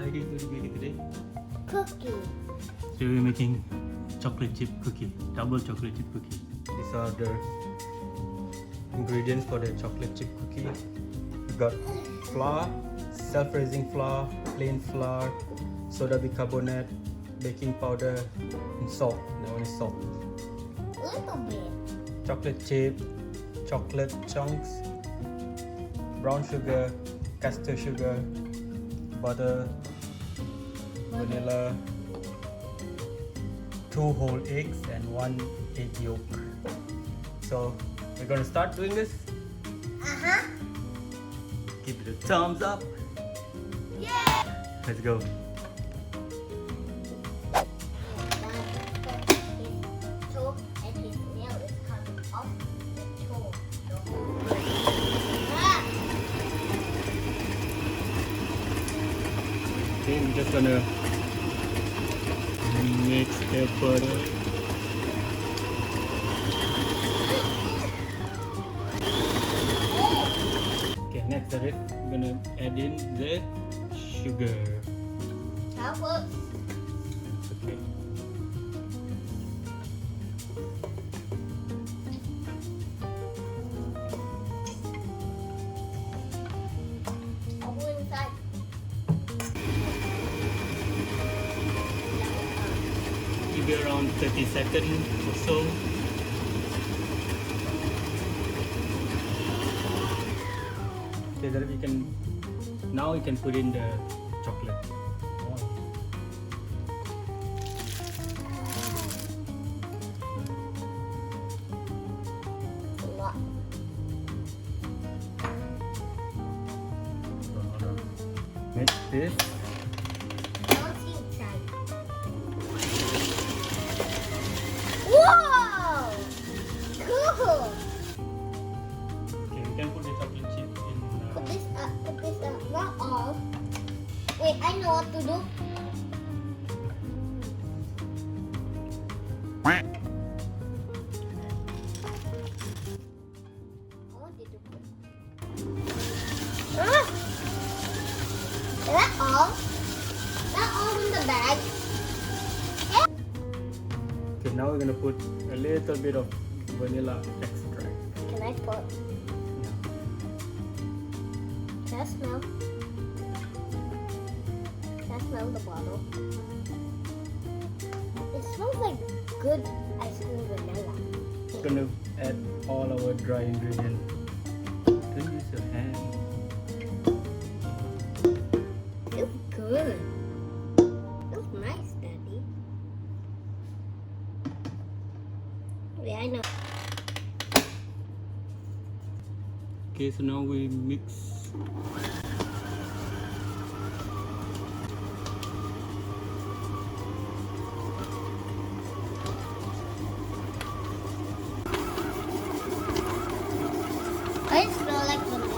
Heidi, what are you making today? Cookie. So we're making chocolate chip cookie, double chocolate chip cookie. These are the ingredients for the chocolate chip cookie. We got flour, self-raising flour, plain flour, soda bicarbonate, baking powder, and salt. That one is salt. Little bit. Chocolate chip, chocolate chunks, brown sugar, castor sugar, butter, vanilla, 2 whole eggs, and 1 egg yolk. So we're gonna start doing this. Give it a thumbs up. Yeah. Let's go. His toe and his nail is coming off the toe. Okay, we're just gonna mix the butter. Okay, next we're gonna add in the sugar. That works. Okay. I'll go inside. Maybe around 30 seconds or so. Okay, then we can now we can put in the chocolate. A lot. Mix this. I want to see inside. Whoa! Cool! Okay, we can put the chocolate chip in. Put this up. Not all. Wait, I know what to do. I want you to put. Ah! Is that all? That all in the bag? Okay, now we're gonna put a little bit of vanilla extract. Can I put? Yeah. Can I smell? Can I smell the bottle? It smells like good ice cream vanilla. We're gonna add all our dry ingredients. Don't use your hand. Feels good. Feels nice, Daddy. Yeah, I know. Okay, so now we mix. I smell like vanilla.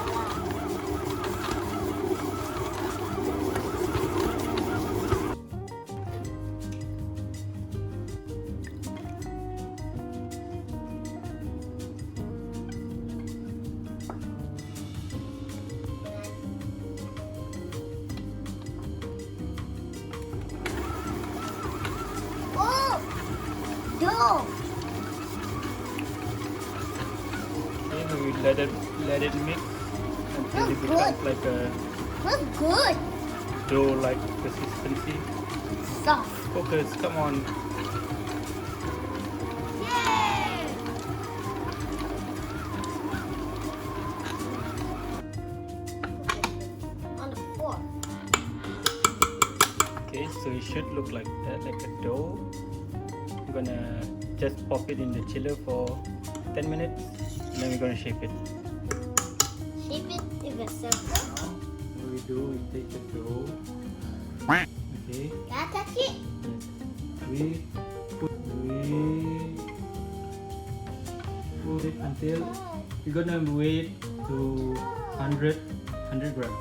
Oh! Dough! Okay, so we let it mix until it becomes like a Smells good. dough-like consistency. Soft. Focus, come on. Yay! On the floor. Okay, so it should look like that, like a dough. We're gonna just pop it in the chiller for 10 minutes, and then we're gonna shape it. Shape it in a circle. What we do, we take the dough. Okay. Can I touch it? We put it until we're gonna wait to 100 gram.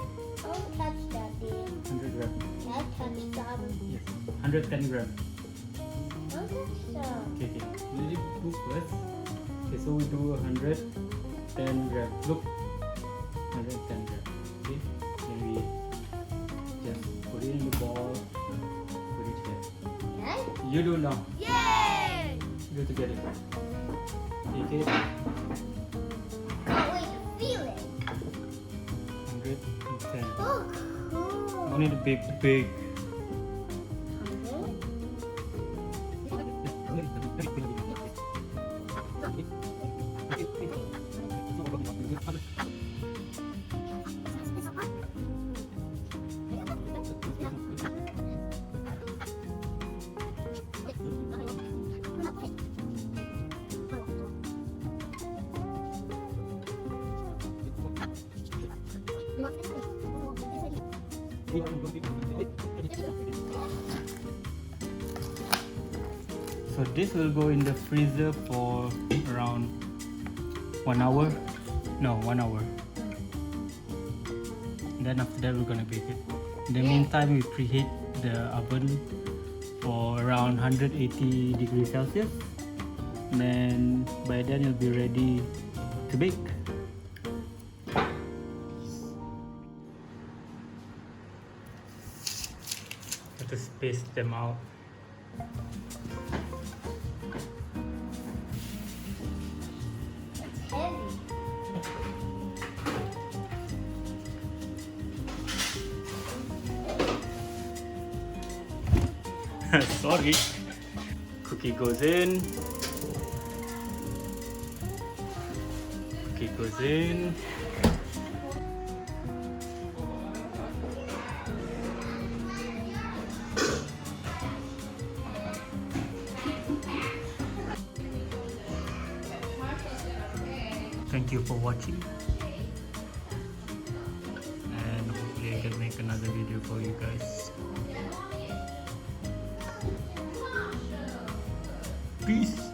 Don't touch Daddy. 100 gram. Can I touch some? Yes. 110 gram. Don't touch some. Okay, okay. Let it cook first. Okay, so we do 110 gram. Look, 110 gram. Okay, then we just put put it in the bowl. Put it here. Okay. You do now. Yay! Do together. Take it. Can't wait to feel it. 110. Oh, cool. Only the big. So this will go in the freezer for around 1 hour. No, 1 hour. And then after that we're gonna bake it. In the meantime, we preheat the oven for around 180 degrees Celsius. And then by then it'll be ready to bake. Have to space them out. It's heavy. Sorry. Cookie goes in. Cookie goes in. Thank you for watching, and hopefully I can make another video for you guys. Peace.